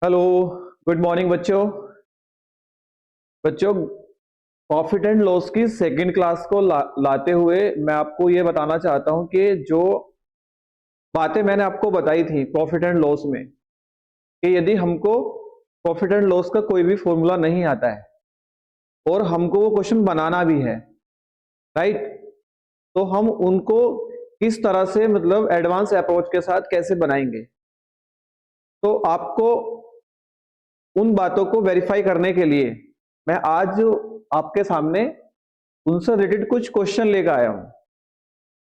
Hello. Good morning बच्चों। बच्चों, profit and loss की सेकंड क्लास को लाते हुए मैं आपको ये बताना चाहता हूं कि जो बातें मैंने आपको बताई थी प्रॉफिट एंड लॉस में, कि यदि हमको प्रॉफिट एंड लॉस का कोई भी फॉर्मूला नहीं आता है और हमको वो क्वेश्चन बनाना भी है, राइट, तो हम उनको किस तरह से, मतलब एडवांस अप्रोच के साथ कैसे बनाएंगे। तो आपको उन बातों को वेरीफाई करने के लिए मैं आज आपके सामने उनसे रिलेटेड कुछ क्वेश्चन लेकर आया हूं।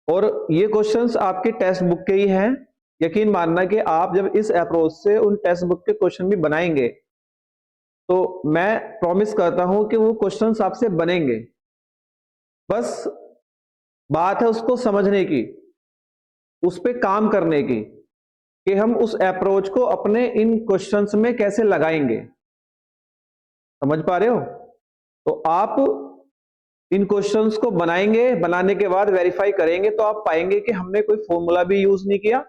और ये क्वेश्चंस आपके टेक्स्ट बुक के ही हैं। यकीन मानना कि आप जब इस अप्रोच से उन टेक्स्ट बुक के क्वेश्चन भी बनाएंगे तो मैं प्रॉमिस करता हूं कि वो क्वेश्चंस आपसे बनेंगे। बस बात है उसको समझने की, उस पे काम करने की, कि हम उस अप्रोच को अपने इन क्वेश्चंस में कैसे लगाएंगे। समझ पा रहे हो? तो आप इन क्वेश्चंस को बनाएंगे, बनाने के बाद वेरीफाई करेंगे तो आप पाएंगे कि हमने कोई फॉर्मूला भी यूज नहीं किया।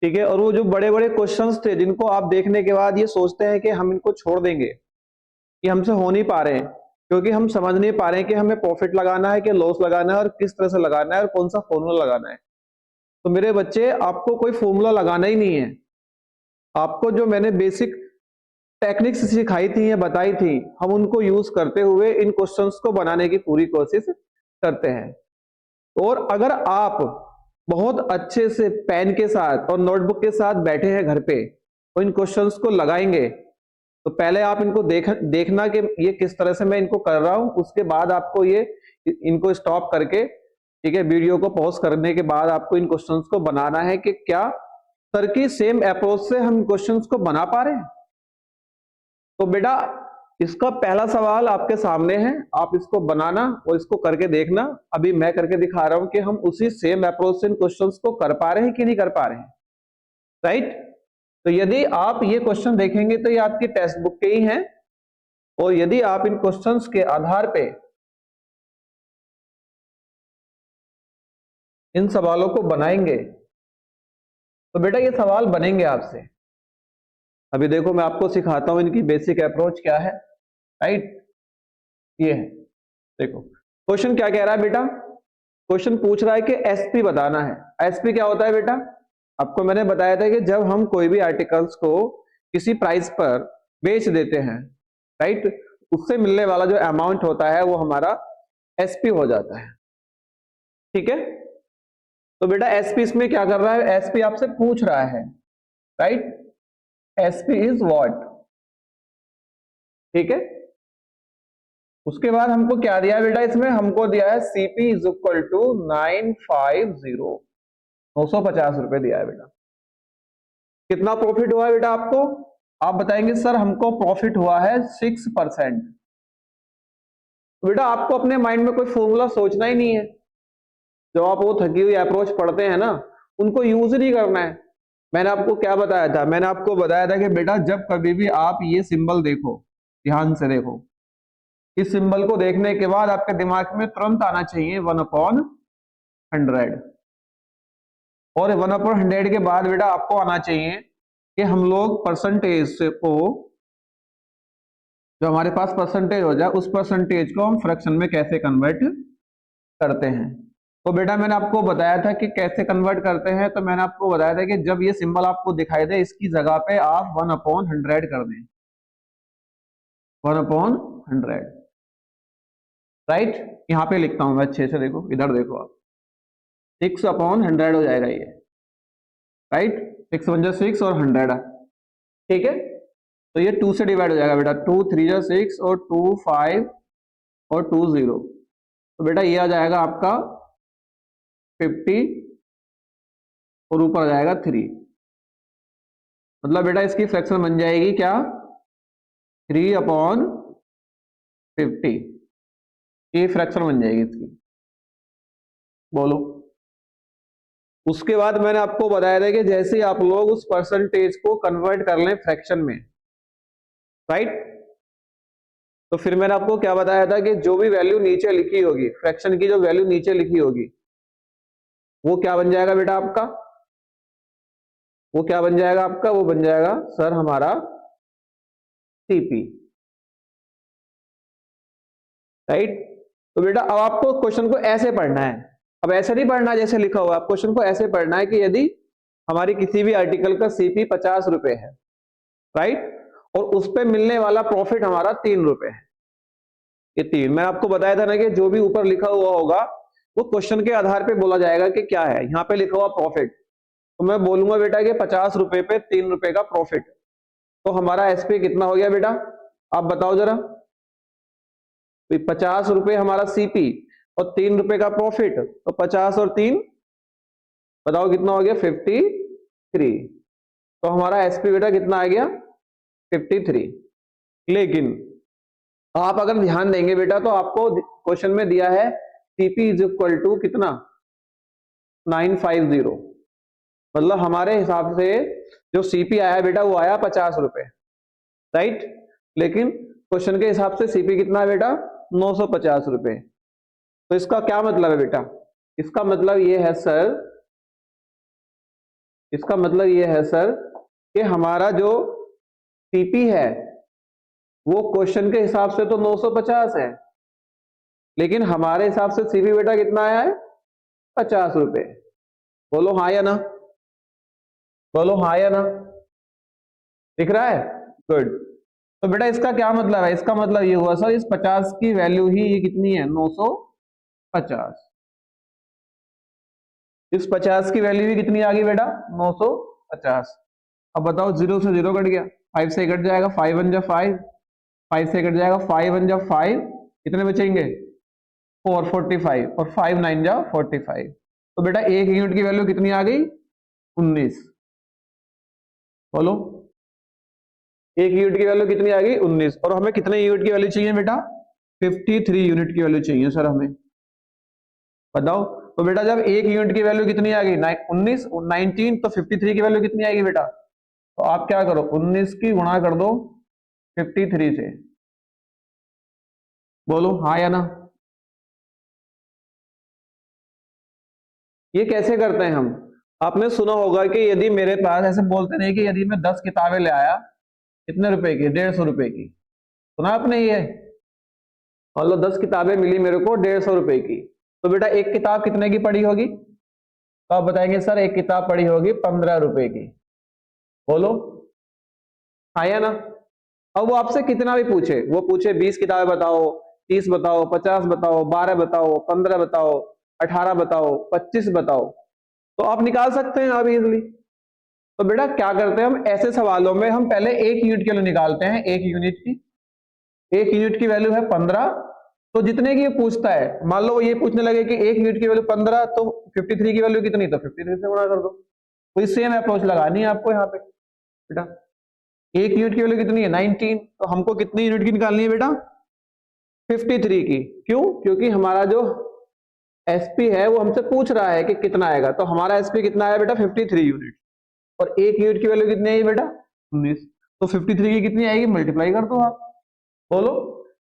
ठीक है। और वो जो बड़े बड़े क्वेश्चंस थे जिनको आप देखने के बाद ये सोचते हैं कि हम इनको छोड़ देंगे, कि हमसे हो नहीं पा रहे हैं, क्योंकि हम समझ नहीं पा रहे हैं कि हमें प्रॉफिट लगाना है कि लॉस लगाना है और किस तरह से लगाना है और कौन सा फॉर्मूला लगाना है। तो मेरे बच्चे, आपको कोई फॉर्मूला लगाना ही नहीं है। आपको जो मैंने बेसिक टेक्निक्स सिखाई थी या बताई थी, हम उनको यूज करते हुए इन क्वेश्चंस को बनाने की पूरी कोशिश करते हैं। और अगर आप बहुत अच्छे से पेन के साथ और नोटबुक के साथ बैठे हैं घर पे और इन क्वेश्चंस को लगाएंगे, तो पहले आप इनको देखना कि ये किस तरह से मैं इनको कर रहा हूं। उसके बाद आपको ये इनको स्टॉप करके, ठीक है, वीडियो को पॉज करने के बाद आपको इन क्वेश्चंस को बनाना है कि क्या सर की सेम अप्रोच से हम क्वेश्चंस को बना पा रहे हैं। तो बेटा, इसका पहला सवाल आपके सामने है, आप इसको बनाना और इसको करके देखना। अभी मैं करके दिखा रहा हूं कि हम उसी सेम अप्रोच से इन क्वेश्चंस को कर पा रहे हैं कि नहीं कर पा रहे हैं, राइट। तो यदि आप ये क्वेश्चन देखेंगे तो ये आपकी टेक्स्ट बुक के ही हैं। और यदि आप इन क्वेश्चंस के आधार पे इन सवालों को बनाएंगे तो बेटा ये सवाल बनेंगे आपसे। अभी देखो, मैं आपको सिखाता हूं इनकी बेसिक अप्रोच क्या है, राइट। ये है, देखो क्वेश्चन क्या कह रहा है बेटा। क्वेश्चन पूछ रहा है कि एसपी बताना है। एसपी क्या होता है बेटा? आपको मैंने बताया था कि जब हम कोई भी आर्टिकल्स को किसी प्राइस पर बेच देते हैं, राइट, उससे मिलने वाला जो अमाउंट होता है वो हमारा एसपी हो जाता है। ठीक है। तो बेटा एसपी इसमें क्या कर रहा है? एसपी आपसे पूछ रहा है, राइट, एसपी इज व्हाट। ठीक है। उसके बाद हमको क्या दिया बेटा? इसमें हमको दिया है सीपी इज इक्वल टू 950 दिया है बेटा। कितना प्रॉफिट हुआ है बेटा आपको? आप बताएंगे सर हमको प्रॉफिट हुआ है 6%। बेटा आपको अपने माइंड में कोई फॉर्मूला सोचना ही नहीं है। जब आप वो थकी हुई अप्रोच पढ़ते हैं ना, उनको यूज नहीं करना है। मैंने आपको क्या बताया था? मैंने आपको बताया था कि बेटा जब कभी भी आप ये सिंबल देखो, ध्यान से देखो, इस सिंबल को देखने के बाद आपके दिमाग में तुरंत आना चाहिए 1/100। और 1/100 के बाद बेटा आपको आना चाहिए कि हम लोग परसेंटेज को, जो हमारे पास परसेंटेज हो जाए, उस परसेंटेज को हम फ्रैक्शन में कैसे कन्वर्ट करते हैं। तो बेटा मैंने आपको बताया था कि कैसे कन्वर्ट करते हैं। तो मैंने आपको बताया था कि जब ये सिंबल आपको दिखाई दे, इसकी जगह पे आप 1/100 कर दें। 1/100, राइट। यहाँ पे लिखता हूं मैं अच्छे से, देखो इधर देखो आप, 6/100 हो जाएगा ये, राइट। 6 × 6 और 100, ठीक है। तो ये 2 से डिवाइड हो जाएगा बेटा, 2 3 जा 6 और 2 5 और 2 0। तो बेटा ये आ जाएगा आपका 50 और ऊपर आ जाएगा 3। मतलब बेटा इसकी फ्रैक्शन बन जाएगी क्या? 3/50। ये फ्रैक्शन बन जाएगी इसकी। बोलो। उसके बाद मैंने आपको बताया था कि जैसे ही आप लोग उस परसेंटेज को कन्वर्ट कर लें फ्रैक्शन में, राइट, तो फिर मैंने आपको क्या बताया था कि जो भी वैल्यू नीचे लिखी होगी, फ्रैक्शन की जो वैल्यू नीचे लिखी होगी, वो क्या बन जाएगा बेटा आपका? वो क्या बन जाएगा आपका, वो बन जाएगा सर हमारा सीपी, राइट। तो बेटा अब आपको क्वेश्चन को ऐसे पढ़ना है, अब ऐसे नहीं पढ़ना जैसे लिखा हुआ है, क्वेश्चन को ऐसे पढ़ना है कि यदि हमारी किसी भी आर्टिकल का सीपी 50 रुपए है, राइट, और उस पे मिलने वाला प्रॉफिट हमारा 3 रुपए है, ये 3 मैं आपको बताया था ना कि जो भी ऊपर लिखा हुआ होगा वो क्वेश्चन के आधार पे बोला जाएगा कि क्या है। यहाँ पे लिखा हुआ प्रॉफिट, तो मैं बोलूंगा बेटा कि 50 रुपए पे 3 रुपए का प्रॉफिट, तो हमारा एसपी कितना हो गया बेटा, आप बताओ जरा। 50 रुपए हमारा सीपी और 3 रुपए का प्रॉफिट, तो 50 और 3 बताओ कितना हो गया, 53। तो हमारा एसपी बेटा कितना आ गया, 53। लेकिन आप अगर ध्यान देंगे बेटा तो आपको क्वेश्चन में दिया है सीपी इज इक्वल टू कितना, 950, मतलब हमारे हिसाब से जो सीपी आया बेटा वो आया 50 रुपए, राइट, लेकिन क्वेश्चन के हिसाब से सीपी कितना है बेटा, 950 रुपए। तो इसका क्या मतलब है बेटा, इसका मतलब ये है सर, इसका मतलब ये है सर कि हमारा जो सीपी है वो क्वेश्चन के हिसाब से तो 950 है, लेकिन हमारे हिसाब से सीपी बेटा कितना आया है, 50 रुपए। बोलो हाँ या ना, बोलो हाँ या ना, दिख रहा है, गुड। तो बेटा इसका क्या मतलब है, इसका मतलब ये हुआ सर इस 50 की वैल्यू ही ये कितनी है, 950, इस 50 की वैल्यू ही कितनी आ गई बेटा, 950। अब बताओ 0 से 0 कट गया, 5 से कट जाएगा, 5 1 जा 5, 5 से कट जाएगा, 5 1 जा 5, कितने बचेंगे 4 45, और 5 9 जा 45। तो बेटा एक यूनिट की वैल्यू कितनी आ गई, 19। बोलो एक यूनिट की वैल्यू कितनी आ गई, 19। और हमें कितने यूनिट की वैल्यू चाहिए बेटा, 53 यूनिट की वैल्यू चाहिए सर हमें, बताओ। तो बेटा जब एक यूनिट की वैल्यू कितनी आ गई 19 19, तो 53 की वैल्यू कितनी आएगी बेटा, तो आप क्या करो 19 की गुणा कर दो 53 से, बोलो हाँ या ना। ये कैसे करते हैं हम, आपने सुना होगा कि यदि मेरे पास, ऐसे बोलते नहीं कि यदि मैं 10 किताबें ले आया, कितने रुपए की, 150 रुपए की, सुना आपने ये, मतलब 10 किताबें मिली मेरे को 150 रुपए की, तो बेटा एक किताब कितने की पड़ी होगी, तो आप बताएंगे सर एक किताब पड़ी होगी 15 रुपए की, बोलो हाँ या ना। अब वो आपसे कितना भी पूछे, वो पूछे 20 किताबें बताओ, 30 बताओ, 50 बताओ, 12 बताओ, 15 बताओ, 18 बताओ, 25 बताओ, तो आप निकाल सकते हैं आप इजिली। तो बेटा क्या करते हैं हम ऐसे सवालों में, हम पहले एक यूनिट की वैल्यू निकालते हैं, एक यूनिट की, एक यूनिट की वैल्यू है 15, तो जितने की ये पूछता है, मान लो ये पूछने लगे कि एक यूनिट की वैल्यू 15, तो 53 की वैल्यू कितनी, तो 53 से गुणा कर दो। कोई सेम अप्रोच लगानी है आपको यहाँ पे बेटा। एक यूनिट की वैल्यू कितनी है 19, तो हमको कितनी यूनिट की निकालनी है बेटा, 53 की। क्यों, क्योंकि हमारा जो एसपी है वो हमसे पूछ रहा है कि कितना आएगा, तो हमारा एसपी कितना आया बेटा 53 यूनिट, और एक यूनिट की वैल्यू कितनी आई बेटा 19, तो 53 की कितनी आएगी, मल्टीप्लाई कर दो आप, बोलो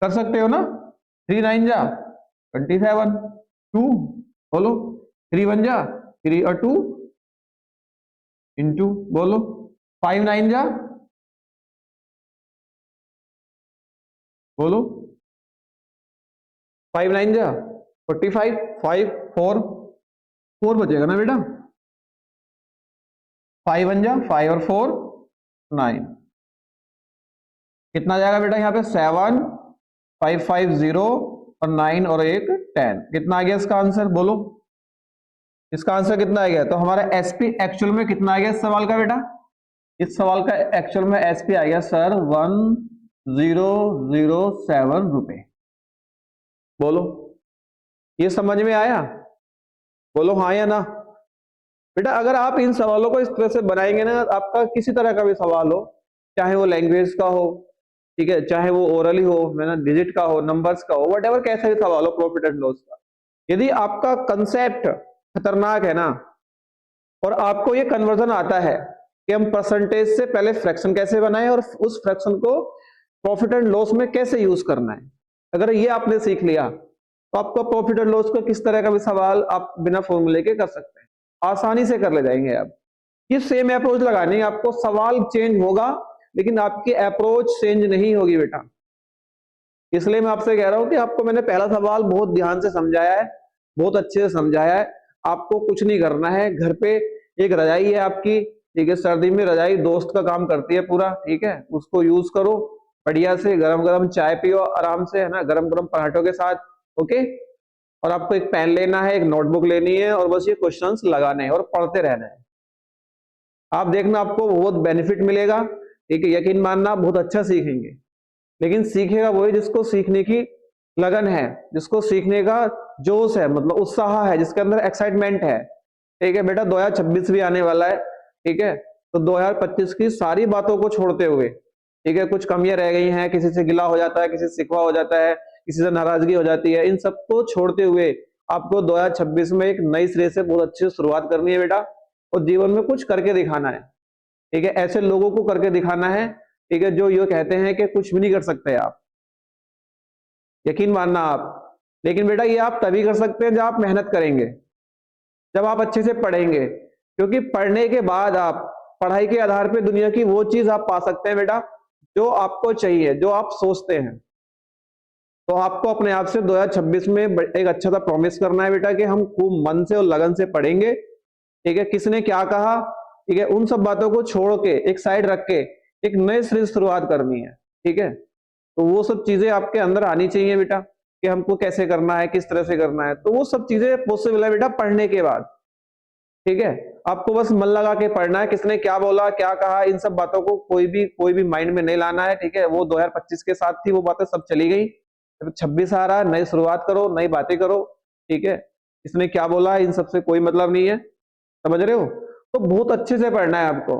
कर सकते हो ना, 3 9 जा 27, 2 बोलो 3 1 जा 3 और 2 इंटू, बोलो 5 9 जा, बोलो 5 9 जा 45, 5 4 4 बचेगा ना बेटा, 5 1 जा 5 और 4 9, कितना जाएगा बेटा यहाँ पे 7 5 5 0 और 9 और 1 10, कितना आ गया इसका आंसर, बोलो इसका आंसर कितना आ गया। तो हमारा एसपी एक्चुअल में कितना आ गया इस सवाल का बेटा, इस सवाल का एक्चुअल में एसपी आ गया सर 1007 रुपए, बोलो ये समझ में आया, बोलो हाँ या ना। बेटा अगर आप इन सवालों को इस तरह से बनाएंगे ना, आपका किसी तरह का भी सवाल हो, चाहे वो लैंग्वेज का हो, ठीक है, चाहे वो ओरली हो, मैंने डिजिट का हो, नंबर्स का हो, व्हाटएवर कैसा भी सवाल हो प्रॉफिट एंड लॉस का, यदि आपका कंसेप्ट खतरनाक है ना, और आपको ये कन्वर्जन आता है कि हम परसेंटेज से पहले फ्रैक्शन कैसे बनाएं और उस फ्रैक्शन को प्रॉफिट एंड लॉस में कैसे यूज करना है, अगर ये आपने सीख लिया तो आपको प्रॉफिट एंड लॉस का किस तरह का भी सवाल आप बिना फॉर्मूले के कर सकते हैं, आसानी से कर ले जाएंगे आप। ये सेम अप्रोच लगानी है आपको, सवाल चेंज होगा लेकिन आपकी अप्रोच चेंज नहीं होगी बेटा। इसलिए मैं आपसे कह रहा हूं कि आपको मैंने पहला सवाल बहुत ध्यान से समझाया है, बहुत अच्छे से समझाया है। आपको कुछ नहीं करना है, घर पे एक रजाई है आपकी, ठीक है, सर्दी में रजाई दोस्त का काम करती है पूरा, ठीक है, उसको यूज करो, बढ़िया से गरम गरम चाय पियो आराम से, है ना, गरम गरम पराठों के साथ। ओके, और आपको एक पेन लेना है, एक नोटबुक लेनी है, और बस ये क्वेश्चंस लगाने हैं और पढ़ते रहना है। आप देखना आपको बहुत बेनिफिट मिलेगा, ठीक है, यकीन मानना बहुत अच्छा सीखेंगे। लेकिन सीखेगा वही जिसको सीखने की लगन है, जिसको सीखने का जोश है, मतलब उत्साह है, जिसके अंदर एक्साइटमेंट है। ठीक है बेटा, 2026 भी आने वाला है, ठीक है, तो 2025 की सारी बातों को छोड़ते हुए, ठीक है, कुछ कमियां रह गई हैं, किसी से गिला हो जाता है, किसी से शिकवा हो जाता है, किसी से नाराजगी हो जाती है, इन सबको छोड़ते हुए आपको 2026 में एक नई सिरे से बहुत अच्छी शुरुआत करनी है बेटा, और जीवन में कुछ करके दिखाना है। ठीक है, ऐसे लोगों को करके दिखाना है, ठीक है, जो ये कहते हैं कि कुछ भी नहीं कर सकते आप, यकीन मानना आप। लेकिन बेटा ये आप तभी कर सकते हैं जब आप मेहनत करेंगे, जब आप अच्छे से पढ़ेंगे, क्योंकि पढ़ने के बाद आप पढ़ाई के आधार पे दुनिया की वो चीज आप पा सकते हैं बेटा जो आपको चाहिए, जो आप सोचते हैं। तो आपको अपने आप से 2026 में एक अच्छा सा प्रॉमिस करना है बेटा कि हम खूब मन से और लगन से पढ़ेंगे। ठीक है, किसने क्या कहा, ठीक है, उन सब बातों को छोड़ के एक साइड रख के एक नए सिरे से शुरुआत करनी है। ठीक है, तो वो सब चीजें आपके अंदर आनी चाहिए बेटा कि हमको कैसे करना है, किस तरह से करना है, तो वो सब चीजें पॉसिबल है बेटा पढ़ने के बाद। ठीक है, आपको बस मन लगा के पढ़ना है, किसने क्या बोला क्या कहा इन सब बातों को कोई भी माइंड में नहीं लाना है। ठीक है, वो 2025 के साथ थी, वो बातें सब चली गई, तो 26 आ रहा है, नई शुरुआत करो, नई बातें करो। ठीक है, इसने क्या बोला इन सबसे कोई मतलब नहीं है, समझ रहे हो। तो बहुत अच्छे से पढ़ना है आपको,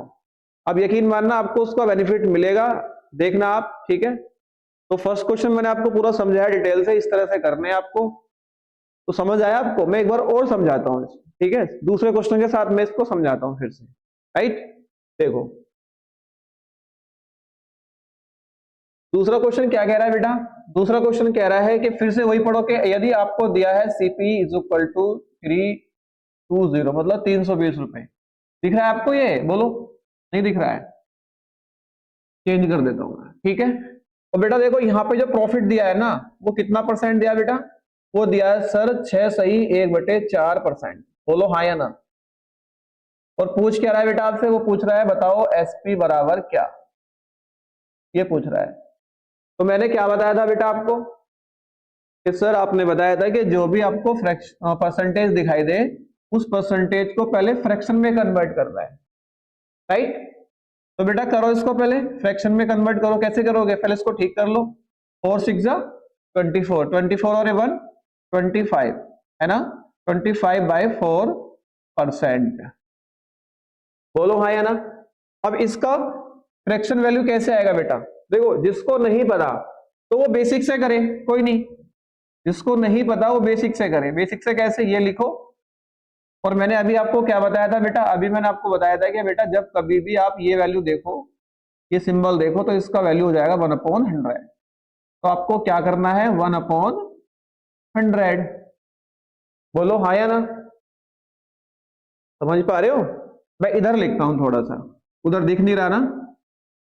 अब यकीन मानना आपको उसका बेनिफिट मिलेगा, देखना आप। ठीक है, तो फर्स्ट क्वेश्चन मैंने आपको पूरा समझाया डिटेल से, इस तरह से करने हैं आपको, तो समझ आया आपको। मैं एक बार और समझाता हूँ, ठीक है, दूसरे क्वेश्चन के साथ मैं इसको समझाता हूँ फिर से। राइट, देखो दूसरा क्वेश्चन क्या कह रहा है बेटा, दूसरा क्वेश्चन कह रहा है कि फिर से वही पढ़ो कि यदि आपको दिया है सीपी इज इक्वल टू 320, मतलब 320 रुपए, दिख रहा है आपको ये, बोलो नहीं दिख रहा है, चेंज कर देता हूं मैं। ठीक है, और बेटा देखो यहाँ पे जो प्रॉफिट दिया है ना, वो कितना परसेंट दिया बेटा, वो दिया है सर 6 सही 1/4%। बोलो हाँ या ना। और पूछ क्या रहा है बेटा आपसे, वो पूछ रहा है बताओ एसपी बराबर क्या, ये पूछ रहा है। तो मैंने क्या बताया था बेटा आपको कि सर आपने बताया था कि जो भी आपको परसेंटेज दिखाई दे, उस परसेंटेज को पहले फ्रैक्शन में कन्वर्ट करना है। राइट, तो बेटा करो इसको, पहले फ्रैक्शन में कन्वर्ट करो। कैसे करोगे, पहले इसको ठीक कर लो। 4 6 24, 24 और 1 25, है ना, 25/4%। बोलो हाँ या ना। अब इसका फ्रैक्शन वैल्यू कैसे आएगा बेटा, देखो जिसको नहीं पता तो वो बेसिक से करे, कोई नहीं, जिसको नहीं पता वो बेसिक से करे। बेसिक से कैसे, ये लिखो। और मैंने अभी आपको क्या बताया था बेटा, अभी मैंने आपको बताया था कि बेटा जब कभी भी आप ये वैल्यू देखो, ये सिंबल देखो, तो इसका वैल्यू हो जाएगा 1/100। तो आपको क्या करना है, 1/100। बोलो हाँ या ना, समझ पा रहे हो। मैं इधर लिखता हूं थोड़ा सा, उधर दिख नहीं रहा ना,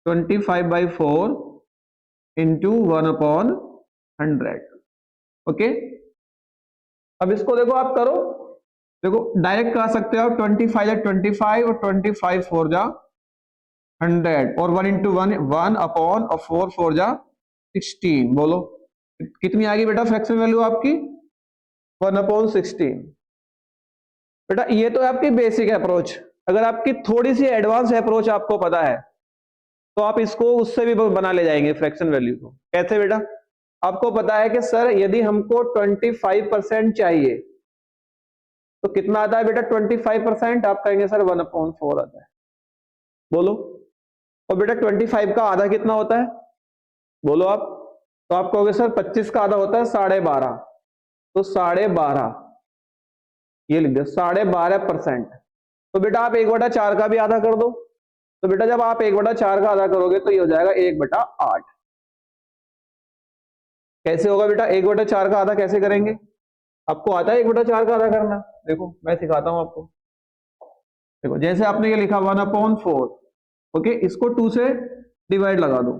25/4 इंटू 1/100। ओके, अब इसको देखो आप करो, देखो डायरेक्ट कर सकते हो, 25 जा 25 और 25 4 जा 100, और 1 इंटू 1 1/4 4 जा 16। बोलो कितनी आ गई बेटा फ्रैक्शन वैल्यू आपकी, 1/16। बेटा ये तो आपकी बेसिक अप्रोच। अगर आपकी थोड़ी सी एडवांस अप्रोच आपको पता है तो आप इसको उससे भी बना ले जाएंगे फ्रैक्शन वैल्यू को। कैसे बेटा, आपको पता है कि सर यदि हमको 25% चाहिए तो कितना आता है बेटा 25%, आप कहेंगे सर 1/4 आता है। बोलो, और बेटा 25 का आधा कितना होता है, बोलो आप, तो आप कहोगे सर 25 का आधा होता है 12.5, तो 12.5 ये लिख दो, 12.5%। तो बेटा आप 1/4 का भी आधा कर दो, तो बेटा जब आप 1/4 का आधा करोगे तो ये हो जाएगा 1/8। कैसे होगा बेटा 1/4 का आधा कैसे करेंगे, आपको आता है 1/4 का आधा करना, देखो मैं सिखाता हूं आपको। देखो जैसे आपने ये लिखा 1/4, ओके, इसको 2 से डिवाइड लगा दो।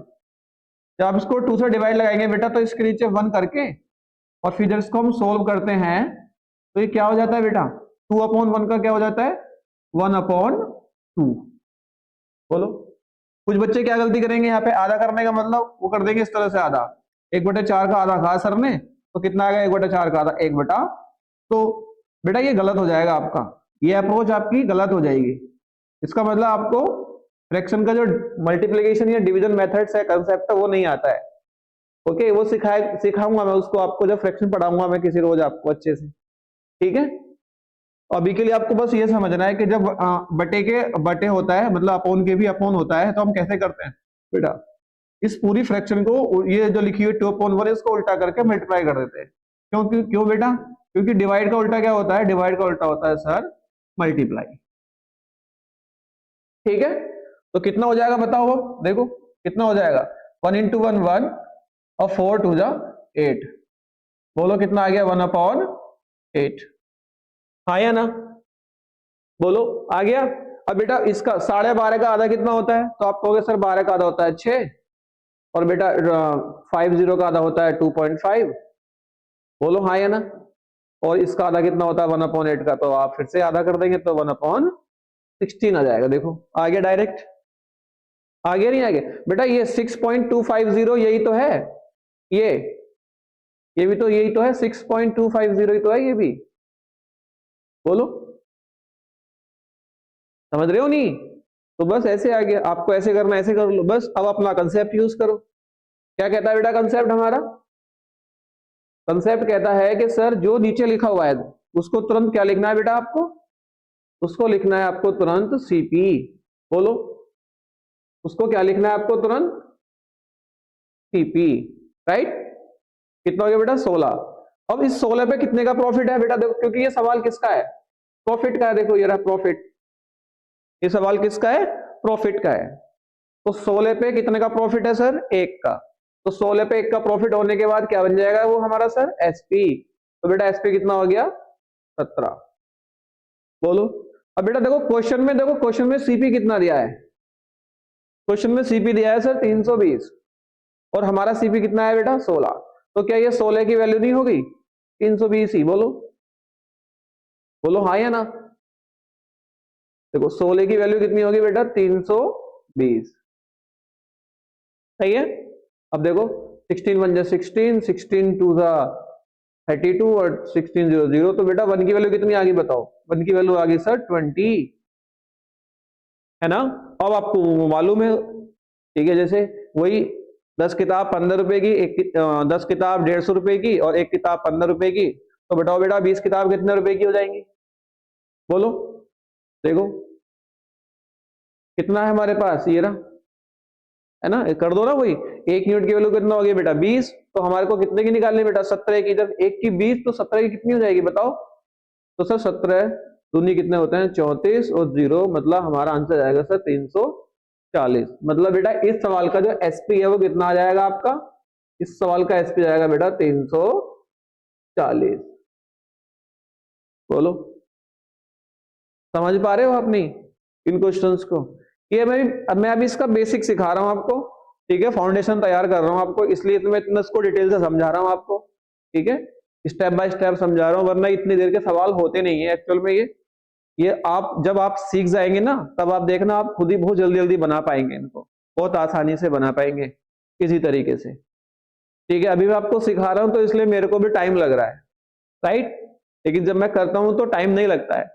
जब आप इसको 2 से डिवाइड लगाएंगे बेटा तो इसके नीचे 1 करके और फिर जब इसको हम सोल्व करते हैं तो ये क्या हो जाता है बेटा, 2/1 का क्या हो जाता है, 1/2। बोलो कुछ बच्चे क्या गलती करेंगे यहाँ पे, आधा करने का मतलब वो कर देंगे इस तरह से, आधा 1/4 का आधा कहा सर ने तो कितना आ गया 1/4 का आधा 1/, तो बेटा ये गलत हो जाएगा आपका, ये अप्रोच आपकी गलत हो जाएगी। इसका मतलब आपको फ्रैक्शन का जो मल्टीप्लिकेशन या डिवीजन मेथड्स है, कंसेप्ट है, वो नहीं आता है। ओके, वो सिखाऊंगा मैं उसको आपको, जब फ्रैक्शन पढ़ाऊंगा मैं किसी रोज आपको अच्छे से, ठीक है। अभी के लिए आपको बस ये समझना है कि जब बटे के बटे होता है, मतलब अपोन के भी अपोन होता है, तो हम कैसे करते हैं बेटा, इस पूरी फ्रैक्शन को, ये जो लिखी हुई 2/1 इसको उल्टा करके मल्टीप्लाई कर देते हैं। क्यों बेटा, क्योंकि डिवाइड का उल्टा क्या होता है, डिवाइड का उल्टा होता है सर मल्टीप्लाई। ठीक है, तो कितना हो जाएगा बताओ, वो देखो कितना हो जाएगा, 1 × 1 1 और 4 2 8। बोलो कितना आ गया, 1/8। हाँ या ना, बोलो आ गया। अब बेटा इसका 12.5 का आधा कितना होता है, तो आप कहोगे सर 12 का आधा होता है 6, और बेटा 50 का आधा होता है 2.5। बोलो हाँ या ना, और इसका आधा कितना होता है 1/8 का, तो आप फिर से आधा कर देंगे तो 1/16 आ जाएगा। देखो आ गया डायरेक्ट, आ गया नहीं आ गया बेटा, ये 6.250 यही तो है, ये भी तो यही तो है, 6.250 ही तो है ये भी। बोलो समझ रहे हो नहीं, तो बस ऐसे आ गया, आपको ऐसे करना, ऐसे कर लो बस। अब अपना कंसेप्ट यूज करो, क्या कहता है बेटा कंसेप्ट हमारा, कंसेप्ट कहता है कि सर जो नीचे लिखा हुआ है उसको तुरंत क्या लिखना है बेटा आपको, उसको लिखना है आपको तुरंत सीपी। बोलो उसको क्या लिखना है आपको तुरंत, सीपी, राइट। कितना हो गया बेटा 16। अब इस 16 पे कितने का प्रॉफिट है बेटा, देखो क्योंकि ये सवाल किसका है, प्रॉफिट का है। देखो ये रहा प्रॉफिट, ये सवाल किसका है, प्रॉफिट का है। तो 16 पे कितने का प्रॉफिट है सर, 1 का। तो 16 पे 1 का प्रॉफिट होने के बाद क्या बन जाएगा वो हमारा सर, एसपी। तो बेटा एसपी कितना हो गया, 17। बोलो अब बेटा देखो क्वेश्चन में, देखो क्वेश्चन में सीपी कितना दिया है, क्वेश्चन में सीपी दिया है सर 320, और हमारा सीपी कितना है बेटा 16। तो क्या ये 16 की वैल्यू नहीं होगी 320 ही। बोलो बोलो हाँ या ना, देखो 16 की वैल्यू कितनी होगी बेटा 320, सही है। अब देखो 16 1 16, 16 2 32 और 16 0 0, तो बेटा 1 की वैल्यू कितनी आ गई बताओ, 1 की वैल्यू आ गई सर 20, है ना। अब आपको मालूम है, ठीक है, जैसे वही 10 किताब 15 रुपए की, 10 किताब 150 रुपए की और 1 किताब 15 रुपए की, तो बताओ बेटा 20 किताब कितने रुपए की हो जाएंगी। बोलो देखो कितना है हमारे पास, ये रहा, है ना, कर दो ना वही। 1 यूनिट की वैल्यू कितना हो गया बेटा 20, तो हमारे को कितने की निकालनी बेटा 17 की। जब 1 की 20 तो 17 की कितनी हो जाएगी बताओ, तो सर 17 दूनी कितने होते हैं 34 और 0, मतलब हमारा आंसर आएगा सर 340। मतलब बेटा इस सवाल का जो एसपी है वो कितना आ जाएगा आपका, इस सवाल का एसपी जाएगा बेटा 340। बोलो समझ पा रहे हो अपनी इन क्वेश्चंस को, ये मैं अभी इसका बेसिक सिखा रहा हूं आपको, ठीक है, फाउंडेशन तैयार कर रहा हूं आपको, इसलिए तो मैं इतना इसको डिटेल से समझा रहा हूं आपको, ठीक है, स्टेप बाय स्टेप समझा रहा हूं, वरना इतनी देर के सवाल होते नहीं है एक्चुअल में। ये आप जब आप सीख जाएंगे ना तब आप देखना, आप खुद ही बहुत जल्दी जल्दी बना पाएंगे, इनको बहुत आसानी से बना पाएंगे इसी तरीके से, ठीक है। अभी मैं आपको सिखा रहा हूं तो इसलिए मेरे को भी टाइम लग रहा है, राइट, लेकिन जब मैं करता हूं तो टाइम नहीं लगता है।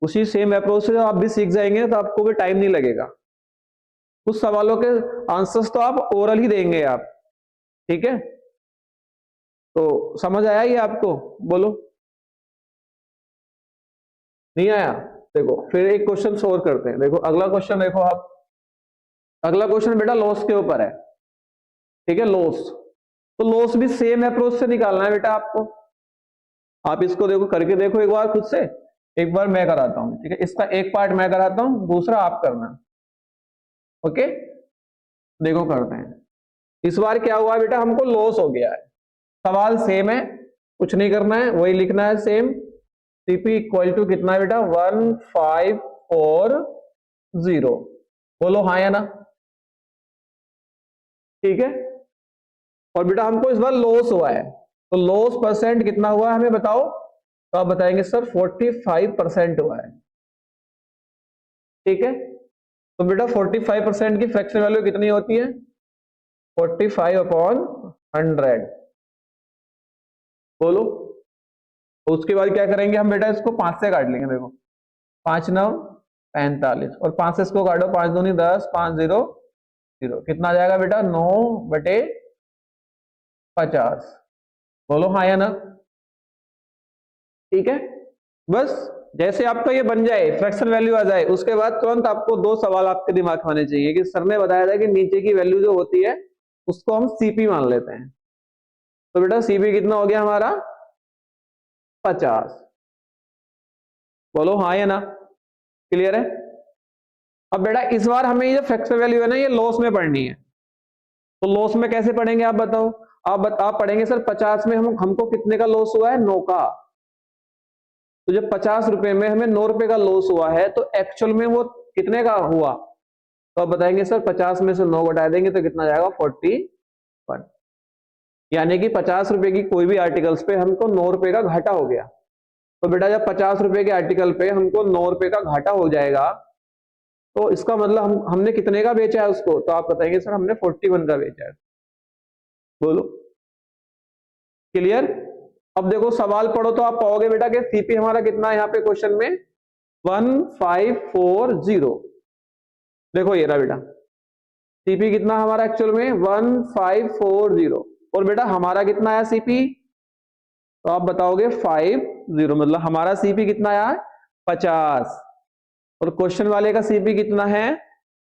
उसी सेम अप्रोच से जब आप भी सीख जाएंगे तो आपको भी टाइम नहीं लगेगा। कुछ सवालों के आंसर्स तो आप ओरल ही देंगे आप, ठीक है, तो समझ आया ये आपको। बोलो नहीं आया, देखो फिर एक क्वेश्चन सोल्व करते हैं। देखो अगला क्वेश्चन देखो आप, अगला क्वेश्चन बेटा लॉस के ऊपर है, ठीक है, लॉस। तो लॉस भी सेम अप्रोच से निकालना है बेटा आपको। आप इसको देखो करके देखो एक बार खुद से, एक बार मैं कराता हूं, ठीक है, इसका एक पार्ट मैं कराता हूं, दूसरा आप करना, ओके। देखो करते हैं, इस बार क्या हुआ बेटा, हमको लॉस हो गया है, सवाल सेम है, कुछ नहीं करना है, वही लिखना है सेम। सीपी इक्वल टू कितना है बेटा 15 0.40। बोलो हाँ या ना। ठीक है, और बेटा हमको इस बार लॉस हुआ है, तो लॉस परसेंट कितना हुआ है हमें बताओ। तो आप बताएंगे सर 45% हुआ है। ठीक है, तो बेटा 45% की फ्रैक्शन वैल्यू कितनी होती है? 45/100। बोलो, तो उसके बाद क्या करेंगे हम बेटा, इसको 5 से काट लेंगे। देखो 5 9 45, और 5 से इसको काटो, 5 दूनी 10, 5 0 0, कितना आ जाएगा बेटा? 9/50। बोलो हाँ या ना। ठीक है, बस जैसे आपका ये बन जाए, फ्रैक्शन वैल्यू आ जाए, उसके बाद तुरंत आपको दो सवाल आपके दिमाग में आने चाहिए कि सर ने बताया था कि नीचे की वैल्यू जो होती है उसको हम सीपी मान लेते हैं। तो बेटा सीपी कितना हो गया हमारा? 50। बोलो हाँ या ना। क्लियर है? अब बेटा इस बार हमें ये फ्रैक्शन वैल्यू है ना, ये लॉस में पढ़नी है। तो लॉस में कैसे पढ़ेंगे आप बताओ? आप पढ़ेंगे सर 50 में हमको कितने का लॉस हुआ है? 9 का। तो जब 50 रुपए में हमें 9 रुपए का लॉस हुआ है, तो एक्चुअल में वो कितने का हुआ? तो आप बताएंगे सर 50 में से 9 घटा देंगे तो कितना जाएगा? 41। यानी कि 50 रुपए की कोई भी आर्टिकल्स पे हमको 9 रुपए का घाटा हो गया। तो बेटा जब 50 रुपए के आर्टिकल पे हमको 9 रुपए का घाटा हो जाएगा, तो इसका मतलब हमने कितने का बेचा है उसको? तो आप बताएंगे सर हमने 41 का बेचा है। बोलो क्लियर? अब देखो सवाल पढ़ो तो आप पाओगे बेटा कि सीपी हमारा कितना है यहाँ पे क्वेश्चन में? 1540। देखो ये रहा बेटा, सीपी कितना हमारा एक्चुअल में? 1540। और बेटा हमारा कितना आया सीपी? तो आप बताओगे 50, मतलब हमारा सीपी कितना आया? 50। और क्वेश्चन वाले का सीपी कितना है?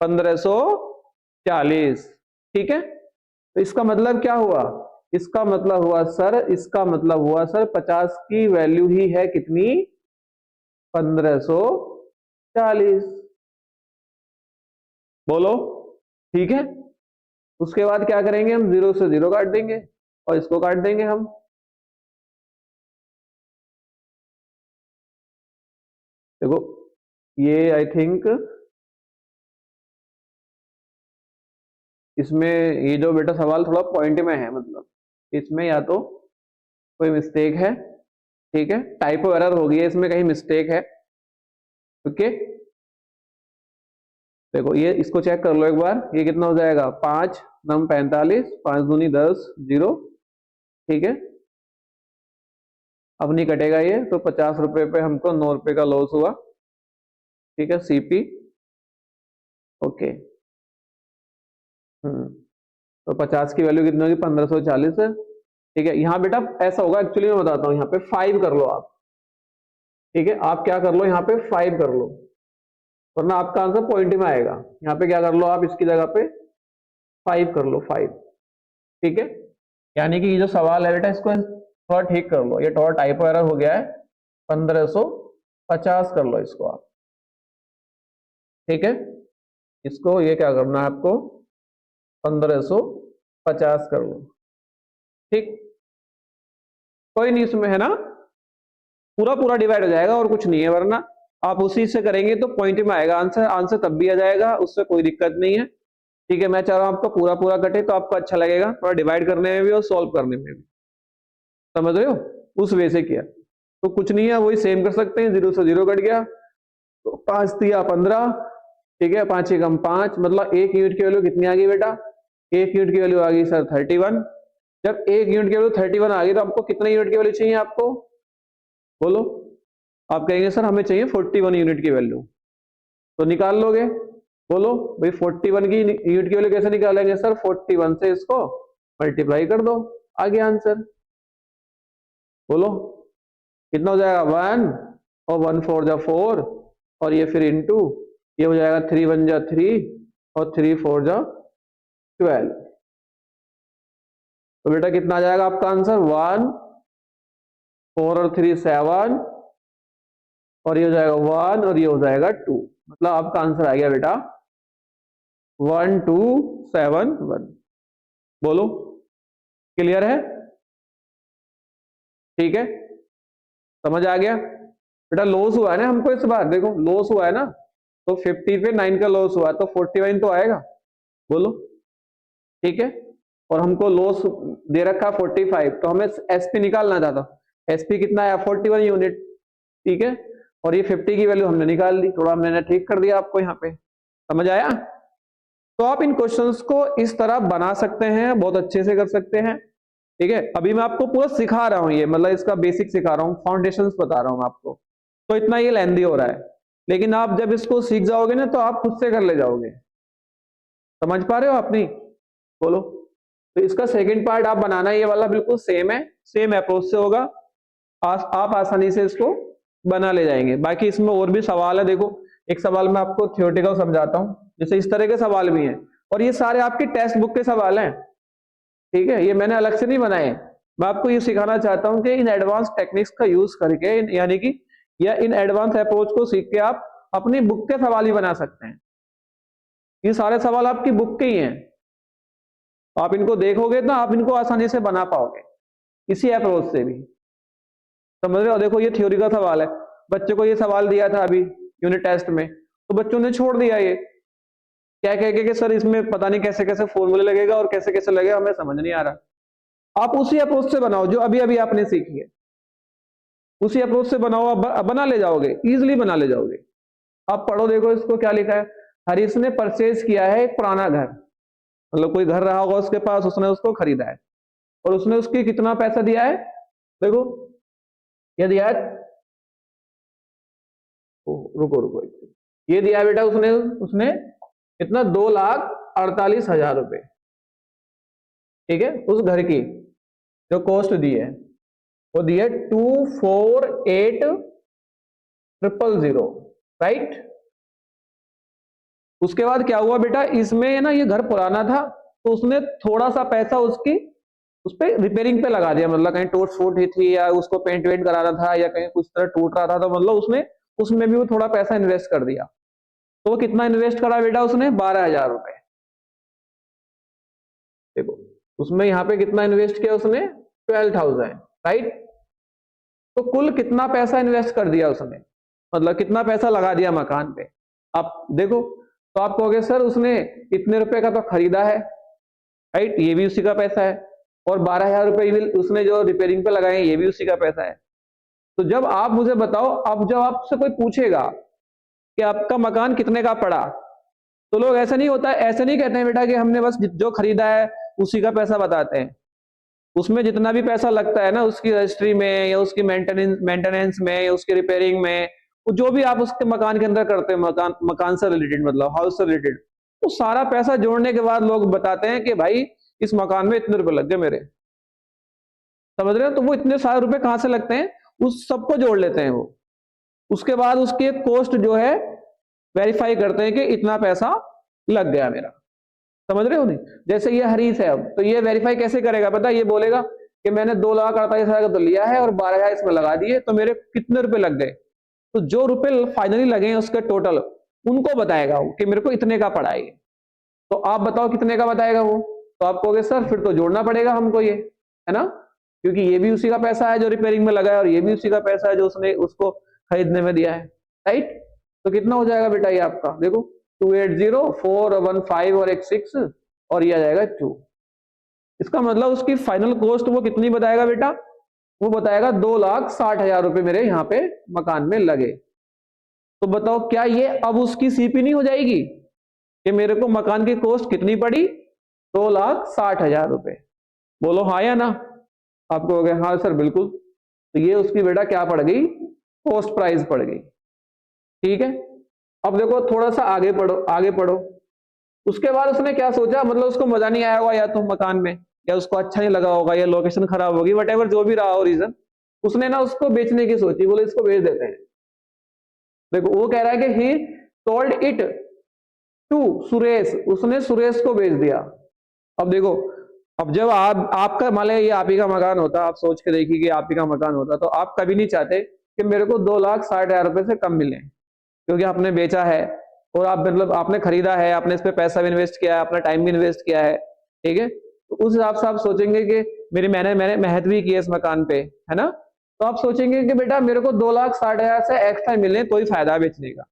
1540। ठीक है, तो इसका मतलब क्या हुआ? इसका मतलब हुआ सर 50 की वैल्यू ही है कितनी? 1540। बोलो ठीक है। उसके बाद क्या करेंगे हम? 0 से 0 काट देंगे और इसको काट देंगे हम। देखो ये आई थिंक इसमें ये जो बेटा सवाल थोड़ा पॉइंट में है, मतलब इसमें या तो कोई मिस्टेक है, ठीक है, टाइपो एरर हो गई है इसमें, कहीं मिस्टेक है। ओके, देखो ये इसको चेक कर लो एक बार, ये कितना हो जाएगा? 5 9 45, 5 दूनी 10 0। ठीक है, अब नहीं कटेगा ये, तो 50 रुपए पे हमको 9 रुपए का लॉस हुआ। ठीक है, सीपी। ओके, तो 50 की वैल्यू कितनी होगी? 1540 है। ठीक है, यहाँ बेटा ऐसा होगा, एक्चुअली मैं बताता हूँ, यहाँ पे 5 कर लो आप। ठीक है, आप क्या कर लो, यहाँ पे 5 कर लो, वरना आपका आंसर पॉइंट में आएगा। यहाँ पे क्या कर लो आप, इसकी जगह पे 5 कर लो, 5। ठीक है, यानी कि ये जो सवाल है बेटा इसको थोड़ा ठीक कर लो, ये थोड़ा टाइपो एरर हो गया है। 1550 कर लो इसको आप। ठीक है, इसको ये क्या करना है आपको? 1550 कर लो। ठीक, कोई नहीं इसमें है ना, पूरा पूरा डिवाइड हो जाएगा और कुछ नहीं है, वरना आप उसी से करेंगे तो पॉइंट में आएगा आंसर, आंसर तब भी आ जाएगा, उससे कोई दिक्कत नहीं है। ठीक है, मैं चाह रहा हूं आपका पूरा पूरा कटे तो आपको अच्छा लगेगा, थोड़ा डिवाइड करने में भी और सॉल्व करने में भी। समझ रहे हो? उस वे से किया तो कुछ नहीं है, वही सेम कर सकते हैं। 0 से 0 कट गया, तो 5 दिया 15। ठीक है, 5 ही कम 5, मतलब 1 यूनिट की वैल्यू कितनी आ गई बेटा? 1 यूनिट की वैल्यू आ गई सर 31। जब 1 यूनिट की वैल्यू 31 आ गई, तो आपको कितने यूनिट की वैल्यू चाहिए आपको? बोलो, आप कहेंगे सर हमें चाहिए 41 यूनिट की वैल्यू, तो निकाल लोगे। बोलो भाई 41 की यूनिट की वैल्यू कैसे निकालेंगे सर? 41 से इसको मल्टीप्लाई कर दो, आ गया आंसर। बोलो कितना हो जाएगा? 1, और 1 4 जा 4, और ये फिर इनटू, ये हो जाएगा 3 1 जा 3, और 3 4 जा 12। तो बेटा कितना आ जाएगा आपका आंसर? 1 4 और 3 7, और ये हो जाएगा 1, और ये हो जाएगा 2, मतलब आपका आंसर आ गया बेटा 1271। बोलो क्लियर है? ठीक है, समझ आ गया? बेटा लॉस हुआ है ना हमको इस बार, देखो लॉस हुआ है ना, तो 50 पे 9 का लॉस हुआ तो 41 तो आएगा, बोलो, ठीक है। और हमको लॉस दे रखा 45, तो हमें एसपी निकालना था, तो एसपी कितना आया 41 यूनिट, ठीक है। और ये 50 की वैल्यू हमने निकाल ली, थोड़ा मैंने ठीक कर दिया आपको यहाँ पे, समझ आया। तो आप इन क्वेश्चंस को इस तरह बना सकते हैं, बहुत अच्छे से कर सकते हैं, ठीक है। अभी मैं आपको पूरा सिखा रहा हूं, ये मतलब इसका बेसिक सिखा रहा हूं, फाउंडेशंस बता रहा हूं आपको, तो इतना ये लेंदी हो रहा है, लेकिन आप जब इसको सीख जाओगे ना तो आप खुद से कर ले जाओगे, समझ पा रहे हो आप नहीं, बोलो। तो इसका सेकंड पार्ट आप बनाना, ये वाला बिल्कुल सेम है, सेम अप्रोच से होगा, आप आसानी से इसको बना ले जाएंगे। बाकी इसमें और भी सवाल है, देखो एक सवाल मैं आपको थ्योरेटिकल समझाता हूं, जैसे इस तरह के सवाल भी हैं, और ये सारे आपके टेक्स्ट बुक के सवाल हैं, ठीक है, ये मैंने अलग से नहीं बनाए। मैं आपको ये सिखाना चाहता हूं कि इन एडवांस टेक्निक्स का यूज करके, यानी कि या इन एडवांस अप्रोच को सीख के आप अपनी बुक के सवाल ही बना सकते हैं। ये सारे सवाल आपकी बुक के ही हैं, आप इनको देखोगे तो आप इनको आसानी से बना पाओगे इसी अप्रोच से भी, समझ रहे हो। देखो ये थ्योरी का सवाल है, बच्चे को ये सवाल दिया था अभी यूनिट टेस्ट में, तो बच्चों ने छोड़ दिया ये, क्या कह के कि सर इसमें पता नहीं कैसे कैसे फॉर्मूले लगेगा और कैसे कैसे लगेगा, हमें समझ नहीं आ रहा। आप उसी अप्रोच से बनाओ जो अभी अभी आपने सीखी है, उसी अप्रोच से बनाओ, आप बना ले जाओगे, इजिली बना ले जाओगे। आप पढ़ो, देखो इसको क्या लिखा है, हरीश ने परचेज किया है एक पुराना घर, मतलब कोई घर रहा होगा उसके पास, उसने उसको खरीदा है, और उसने उसकी कितना पैसा दिया है, देखो ये दिया है, रुको रुको, ये दिया है बेटा उसने उसने कितना, 2,48,000 रुपए, ठीक है। उस घर की जो कॉस्ट दी है वो दी है 248,000, राइट। उसके बाद क्या हुआ बेटा, इसमें ना ये घर पुराना था, तो उसने थोड़ा सा पैसा उस पर रिपेयरिंग पे लगा दिया, मतलब कहीं टूट फूट ही थी या उसको पेंट वेंट कराना था या कहीं कुछ तरह टूट रहा था, तो मतलब उसने उसमें भी वो थोड़ा पैसा इन्वेस्ट कर दिया। तो वो कितना इन्वेस्ट करा बेटा उसने, 12,000 रुपए, देखो उसमें यहाँ पे कितना इन्वेस्ट किया उसने, 12,000, राइट। तो कुल कितना पैसा इन्वेस्ट कर दिया उसने, मतलब कितना पैसा लगा दिया मकान पे, आप देखो। तो आप कहोगे सर उसने इतने रुपए का तो खरीदा है, राइट, ये भी उसी का पैसा है, और 12,000 रुपए उसने जो रिपेयरिंग पे लगाए ये भी उसी का पैसा है। तो जब आप मुझे बताओ, अब जब आपसे कोई पूछेगा कि आपका मकान कितने का पड़ा, तो लोग ऐसा नहीं होता, ऐसे नहीं कहते हैं बेटा कि हमने बस जो खरीदा है उसी का पैसा बताते हैं, उसमें जितना भी पैसा लगता है ना, उसकी रजिस्ट्री में या उसकी मेंटेनेंस में या उसकी रिपेयरिंग में, जो भी आप उसके मकान के अंदर करते हैं, मकान से रिलेटेड, मतलब हाउस से रिलेटेड, तो सारा पैसा जोड़ने के बाद लोग बताते हैं कि भाई इस मकान में इतने रुपए लग गए मेरे, समझ रहे हो। तो वो इतने सारे रुपए कहां से लगते हैं, उस सबको जोड़ लेते हैं वो, उसके बाद उसकी कॉस्ट जो है वेरीफाई करते हैं कि इतना पैसा लग गया मेरा, समझ रहे हो नहीं। जैसे ये हरीश है, अब तो ये वेरीफाई कैसे करेगा, पता, ये बोलेगा कि मैंने 2,48,000 का तो लिया है और 12,000 इसमें लगा दिए, तो मेरे कितने रुपए लग गए, तो जो रुपए फाइनली लगे हैं उसके टोटल, उनको बताएगा वो कि मेरे को इतने का पड़ा है। तो आप बताओ कितने का बताएगा वो, तो आप कहोगे सर फिर तो जोड़ना पड़ेगा हमको ये, है ना, क्योंकि ये भी उसी का पैसा है जो रिपेयरिंग में लगा है और ये भी उसी का पैसा है जो उसने उसको खरीदने में दिया है, राइट। तो कितना हो जाएगा बेटा ये आपका, देखो 280, 415 और एक 6, और ये आ जाएगा 2। इसका मतलब उसकी फाइनल कॉस्ट वो कितनी बताएगा बेटा, वो बताएगा 2,60,000 रुपए मेरे यहाँ पे मकान में लगे। तो बताओ क्या ये अब उसकी सीपी नहीं हो जाएगी कि मेरे को मकान की कॉस्ट कितनी पड़ी, 2,60,000 रुपए, बोलो हाँ या ना। आपको हो गया हाँ सर बिल्कुल, तो ये उसकी बेटा क्या पड़ गई, कॉस्ट प्राइस पड़ गई, ठीक है। अब देखो थोड़ा सा आगे पढ़ो, आगे पढ़ो। उसके बाद उसने क्या सोचा, मतलब उसको मजा नहीं आया होगा या तो मकान में, या उसको अच्छा नहीं लगा होगा, या लोकेशन खराब होगी, वट एवर जो भी रहा हो रीजन, उसने ना उसको बेचने की सोची, बोले इसको बेच देते हैं। देखो वो कह रहा है कि he sold it to Suresh, उसने सुरेश को बेच दिया। अब देखो, अब जब आपका मान लिया ये आप ही का मकान होता, आप सोच के देखिए कि आप ही का मकान होता, तो आप कभी नहीं चाहते कि मेरे को 2,60,000 रुपए से कम मिले, क्योंकि आपने बेचा है और आप मतलब आपने खरीदा है, आपने इस पे पैसा भी इन्वेस्ट किया है, अपना टाइम भी इन्वेस्ट किया है, ठीक है। तो उस हिसाब से आप सोचेंगे कि मैंने मेहनत भी की है इस मकान पे, है ना। तो आप सोचेंगे कि बेटा मेरे को 2,60,000 से एक्स्ट्रा मिले तो ही फायदा बेचने का,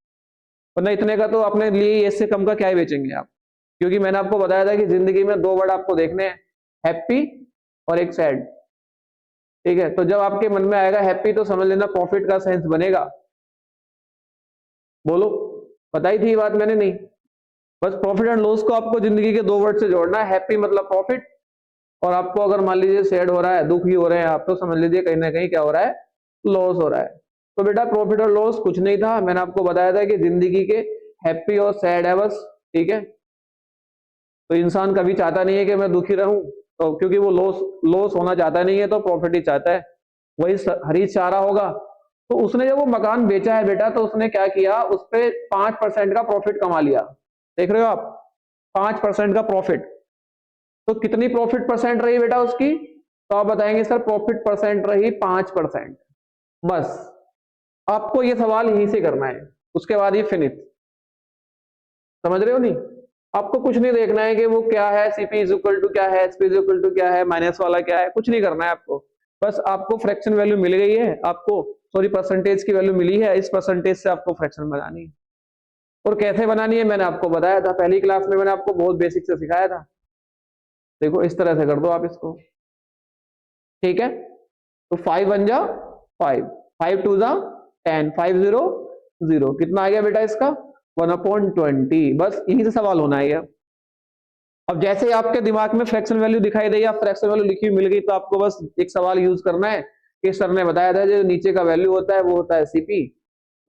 वरना इतने का तो अपने लिए इससे कम का क्या ही बेचेंगे आप, क्योंकि मैंने आपको बताया था कि जिंदगी में 2 वर्ड आपको देखने हैं, हैप्पी और एक सैड। ठीक है, तो जब आपके मन में आएगा हैप्पी तो समझ लेना प्रॉफिट का सेंस बनेगा। बोलो, बताई थी ये बात मैंने? नहीं, बस प्रॉफिट एंड लॉस को आपको जिंदगी के 2 वर्ड से जोड़ना है, हैप्पी मतलब प्रॉफिट, और आपको अगर मान लीजिए सैड हो रहा है, दुखी हो रहे हैं आप, तो समझ लीजिए कहीं ना कहीं क्या हो रहा है, लॉस हो रहा है। तो बेटा प्रॉफिट और लॉस कुछ नहीं था, मैंने आपको बताया था कि जिंदगी के हैप्पी और सैड है बस। ठीक है, तो इंसान कभी चाहता नहीं है कि मैं दुखी रहूं, तो क्योंकि वो लॉस लॉस होना चाहता नहीं है, तो प्रॉफिट ही चाहता है। वही हरीश चाह रहा होगा। तो उसने जब वो मकान बेचा है बेटा, तो उसने क्या किया, उस पर 5% का प्रॉफिट कमा लिया। देख रहे हो आप, 5% का प्रॉफिट। तो कितनी प्रॉफिट परसेंट रही बेटा उसकी? तो आप बताएंगे सर प्रॉफिट परसेंट रही 5%। बस आपको ये सवाल यहीं से करना है, उसके बाद ये फिनिश। समझ रहे हो? नहीं, आपको कुछ नहीं देखना है कि वो क्या है, सीपी इज इक्वल टू क्या है, एसपी इज इक्वल टू क्या है, माइनस वाला क्या है, कुछ नहीं करना है आपको। बस आपको फ्रैक्शन वैल्यू मिल गई है, आपको सॉरी परसेंटेज की वैल्यू मिली है, इस परसेंटेज से आपको फ्रैक्शन बनानी है। और कैसे बनानी है मैंने आपको बताया था, पहली क्लास में मैंने आपको बहुत बेसिक से सिखाया था। देखो इस तरह से कर दो आप इसको। ठीक है, तो 5 1 जा 5, 5 2 जा 10, 5 0 0, कितना आ गया बेटा इसका? 1/20। बस यहीं से सवाल होना है। अब जैसे ही आपके दिमाग में फ्रैक्शन वैल्यू दिखाई दी, आप फ्रैक्शन वैल्यू लिखी मिल गई, तो आपको बस एक सवाल यूज करना है कि सर ने बताया था जो नीचे का वैल्यू होता है वो होता है सीपी।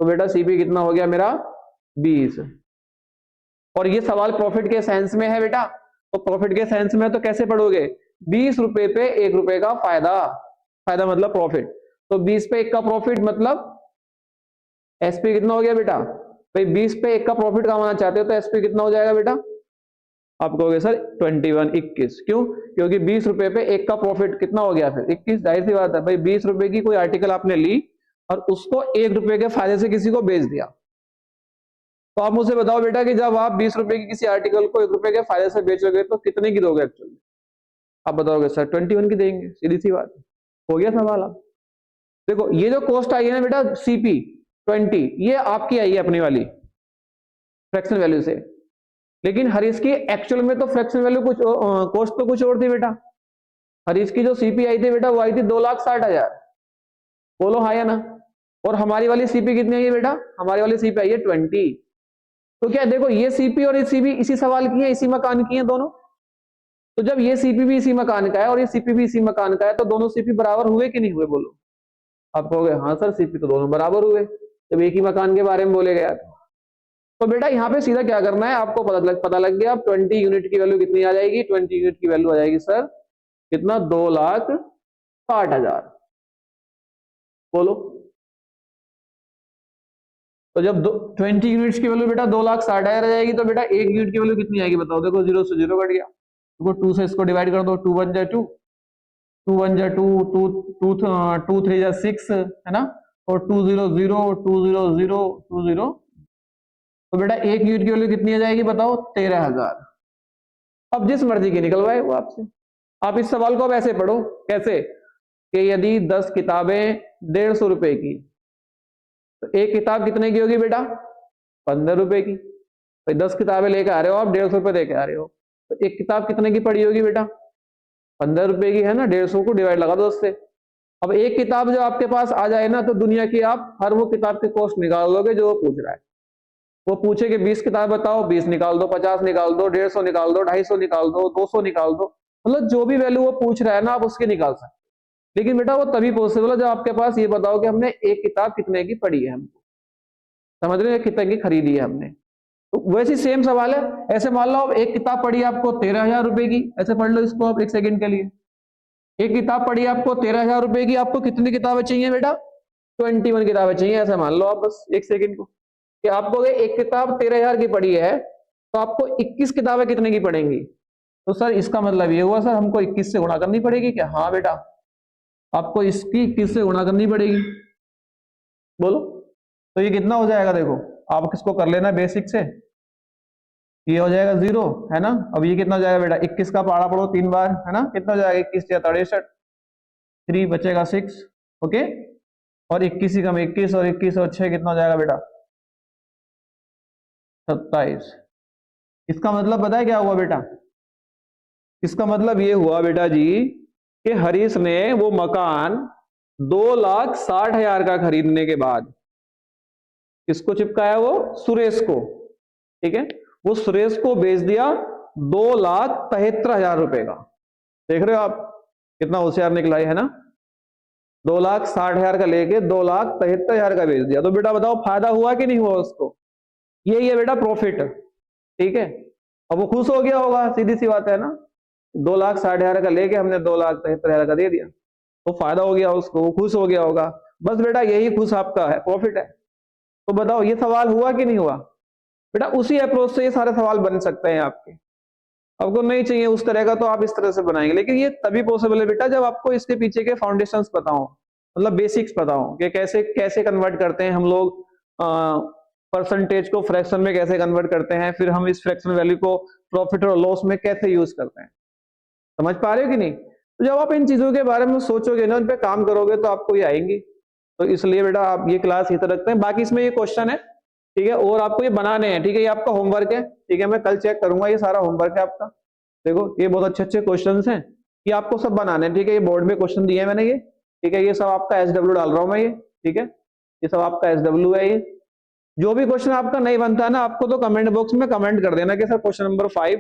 तो बेटा सीपी कितना हो गया मेरा? 20। और ये सवाल प्रॉफिट के सेंस में है बेटा, तो प्रॉफिट के सेंस में तो कैसे पढ़ोगे? 20 रुपए पे 1 रुपए का फायदा, फायदा मतलब प्रॉफिट। तो 20 पे 1 का प्रॉफिट मतलब एसपी कितना हो गया बेटा? भाई 20 पे 1 का प्रॉफिट कमाना चाहते हो तो एसपी कितना हो जाएगा बेटा? आप कहोगे सर 21 21। क्यों? क्योंकि 20 रुपए पे 1 का प्रॉफिट कितना हो गया फिर? 21। जाहिर सी बात है भाई, 20 रुपए की कोई आर्टिकल आपने ली और उसको 1 रुपए के फायदे से किसी को बेच दिया। तो आप मुझे बताओ बेटा कि जब आप 20 रुपए की किसी आर्टिकल को 1 रुपए के फायदे से बेचोगे तो कितने की दोगे एक्चुअली? आप बताओगे सर 21 की देंगे, सीधी सी बात। हो गया सवाल। आप देखो ये जो कॉस्ट आई है ना बेटा सीपी 20, ये आपकी आई है अपनी वाली फ्रैक्शन वैल्यू से, लेकिन हरीश की एक्चुअल में तो फ्रैक्शन वैल्यू कुछ कॉस्ट तो कुछ और थी बेटा। हरीश की जो सीपी आई थी बेटा वो आई थी 2,60,000। बोलो हाँ या ना? और हमारी वाली सीपी कितनी आई है बेटा? हमारी वाली सीपी आई है 20। तो क्या देखो ये सीपी और ये सीपी इसी सवाल की है, इसी मकान की है दोनों। तो जब ये सीपी भी इसी मकान का है और ये सीपी भी इसी मकान का है, तो दोनों सीपी बराबर हुए कि नहीं हुए? बोलो। आप कहोगे हाँ सर सीपी तो दोनों बराबर हुए जब एक ही मकान के बारे में बोले गया। तो बेटा यहाँ पे सीधा क्या करना है, आपको पता लग गया। अब 20 यूनिट की वैल्यू कितनी आ जाएगी? 20 यूनिट की वैल्यू आ जाएगी सर कितना? 2,60,000। बोलो। तो जब 20 यूनिट्स की वैल्यू बेटा 2,60,000 आ जाएगी, तो बेटा 1 यूनिट की वैल्यू कितनी आएगी बताओ? देखो 0 से 0 कट गया, देखो 2 से इसको डिवाइड कर दो, 2 1 जा 2, 2 1 जा 2, 2 3 जा 6 है ना, और 2 0 0, 2 0 0, 2 0। तो बेटा 1 यूनिट की वैल्यू कितनी आ जाएगी बताओ? 13,000। अब जिस मर्जी की निकलवाए वो आपसे। आप इस सवाल को अब ऐसे पढ़ो, कैसे कि यदि 10 किताबें 150 रुपए की, तो एक किताब कितने की होगी बेटा? 15 रुपए की। तो 10 किताबें लेकर आ रहे हो आप, 150 रुपए देके आ रहे हो, तो एक किताब कितने की पड़ी होगी बेटा? 15 रुपए की, है ना। 150 को डिवाइड लगा दो उससे। अब एक किताब जो आपके पास आ जाए ना, तो दुनिया की आप हर वो किताब की कॉस्ट निकाल लोगे जो वो पूछ रहा है। वो पूछे कि 20 किताब बताओ, 20 निकाल दो, 50 निकाल दो, 150 निकाल दो, 250 निकाल दो, 200 निकाल दो, मतलब जो भी वैल्यू वो पूछ रहा है ना आप उसकी निकाल सकते। लेकिन बेटा वो तभी पॉसिबल है जब आपके पास ये बताओ कि हमने एक किताब कितने की पढ़ी है, हमको समझ रहे हैं, कितने की खरीदी है हमने। तो वैसे सेम सवाल है, ऐसे मान लो एक किताब पढ़ी आपको 13,000 रुपए की, ऐसे पढ़ लो इसको आप एक सेकंड के लिए। एक किताब पढ़ी आपको 13,000 रुपए की, आपको कितनी किताबें चाहिए बेटा? 21 किताबें चाहिए, ऐसे मान लो आप बस एक सेकंड को, कि आपको एक किताब 13,000 की पड़ी है, तो आपको 21 किताबें कितने की पड़ेंगी? तो सर इसका मतलब ये हुआ सर हमको 21 से गुणा करनी पड़ेगी क्या? हाँ बेटा, आपको इसकी 21 से गुणा करनी पड़ेगी। बोलो। तो ये कितना हो जाएगा? देखो आप किसको कर लेना बेसिक से, ये हो जाएगा 0, है ना। अब ये कितना हो जाएगा बेटा? 21 का पहाड़ा पढ़ो 3 बार, है ना। कितना हो जाएगा? 21 या 63, 3 बचेगा 6, ओके। और 21 ही कम 21 और 21 और 6 कितना हो जाएगा बेटा? 27। इसका मतलब पता है क्या हुआ बेटा? इसका मतलब ये हुआ बेटा जी कि हरीश ने वो मकान 2,60,000 का खरीदने के बाद किसको चिपकाया? वो सुरेश को, ठीक है। वो सुरेश को बेच दिया 2,73,000 रुपए का। देख रहे हो आप कितना होशियार निकला है ना? 2,60,000 का लेके 2,73,000 का बेच दिया। तो बेटा बताओ फायदा हुआ कि नहीं हुआ उसको? यही है बेटा प्रॉफिट, ठीक है। अब वो खुश हो गया होगा, सीधी सी बात है ना। 2,60,000 का लेके हमने 2,73,000 का दे दिया, तो फायदा हो गया उसको, वो खुश हो गया होगा। बस बेटा यही खुश आपका है, प्रॉफिट है। तो बताओ ये सवाल हुआ कि नहीं हुआ? बेटा उसी अप्रोच से ये सारे सवाल बन सकते हैं आपके। आपको नहीं चाहिए उस तरह का तो आप इस तरह से बनाएंगे, लेकिन ये तभी पॉसिबल है बेटा जब आपको इसके पीछे के फाउंडेशंस पता हो, मतलब बेसिक्स पता हो कि कैसे कैसे कन्वर्ट करते हैं हम लोग परसेंटेज को फ्रैक्शन में, कैसे कन्वर्ट करते हैं, फिर हम इस फ्रैक्शन वैल्यू को प्रॉफिट और लॉस में कैसे यूज करते हैं। समझ पा रहे हो कि नहीं? तो जब आप इन चीजों के बारे में सोचोगे ना, उन पे काम करोगे तो आपको ये आएंगी। तो इसलिए बेटा आप ये क्लास इधर रखते हैं। बाकी इसमें ये क्वेश्चन है, ठीक है, और आपको ये बनाने हैं, ठीक है। ये आपका होमवर्क है, ठीक है। मैं कल चेक करूंगा, ये सारा होमवर्क है आपका। देखो ये बहुत अच्छे अच्छे क्वेश्चन हैं, ये आपको सब बनाने हैं, ठीक है। ये बोर्ड में क्वेश्चन दिए हैं मैंने ये, ठीक है। ये सब आपका SW डाल रहा हूं मैं ये, ठीक है। ये सब आपका SW है। ये जो भी क्वेश्चन आपका नहीं बनता है ना, आपको तो कमेंट बॉक्स में कमेंट कर देना कि sir question number 5,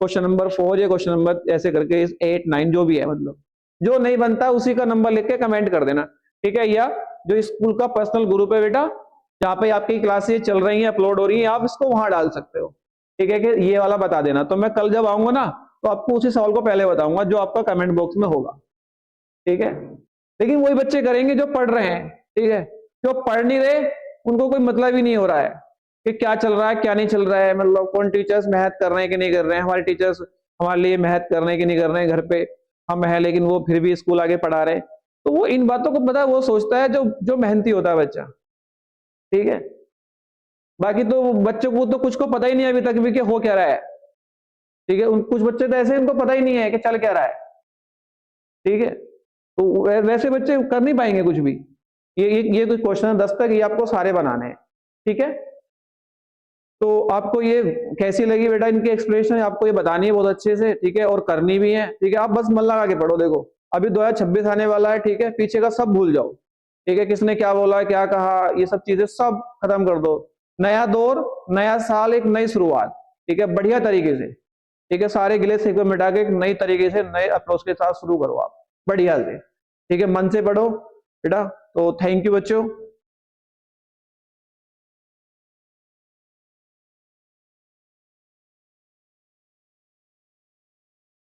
question number 4 या क्वेश्चन नंबर ऐसे करके 8 9 जो भी है, मतलब जो नहीं बनता उसी का नंबर लिख के कमेंट कर देना, ठीक है। या जो स्कूल का पर्सनल ग्रुप है बेटा, जहाँ पे आपकी क्लासेस चल रही हैं, अपलोड हो रही हैं, आप इसको वहां डाल सकते हो, ठीक है, कि ये वाला बता देना। तो मैं कल जब आऊंगा ना तो आपको उसी सवाल को पहले बताऊंगा जो आपका कमेंट बॉक्स में होगा, ठीक है। लेकिन वही बच्चे करेंगे जो पढ़ रहे हैं, ठीक है। जो पढ़ नहीं रहे उनको कोई मतलब ही नहीं हो रहा है कि क्या चल रहा है क्या नहीं चल रहा है, मतलब कौन टीचर्स मेहनत कर रहे हैं कि नहीं कर रहे हैं, हमारे टीचर्स हमारे लिए मेहनत कर रहे हैं कि नहीं कर रहे हैं, घर पे हम है लेकिन वो फिर भी स्कूल आगे पढ़ा रहे हैं। तो वो इन बातों को पता है, वो सोचता है जो जो मेहनती होता है बच्चा, ठीक है। बाकी तो बच्चों को तो कुछ को पता ही नहीं अभी तक भी कि हो क्या रहा है, ठीक है। उन कुछ बच्चे तो ऐसे हैं, उनको पता ही नहीं है कि चल क्या रहा है, ठीक है। तो वैसे बच्चे कर नहीं पाएंगे कुछ भी। ये कुछ क्वेश्चन है 10 तक, ये आपको सारे बनाने हैं, ठीक है। तो आपको ये कैसी लगी बेटा इनकी एक्सप्लेनेशन? आपको ये बतानी है बहुत अच्छे से, ठीक है, और करनी भी है, ठीक है। आप बस मन लगा के पढ़ो। देखो अभी 2026 आने वाला है, ठीक है। पीछे का सब भूल जाओ, ठीक है। किसने क्या बोला क्या कहा, ये सब चीजें सब खत्म कर दो। नया दौर, नया साल, एक नई शुरुआत, ठीक है, बढ़िया तरीके से, ठीक है। सारे गिले शिकवे मिटा के एक नई तरीके से नए अप्रोच के साथ शुरू करो आप, बढ़िया से, ठीक है। मन से पढ़ो बेटा। तो थैंक यू बच्चों।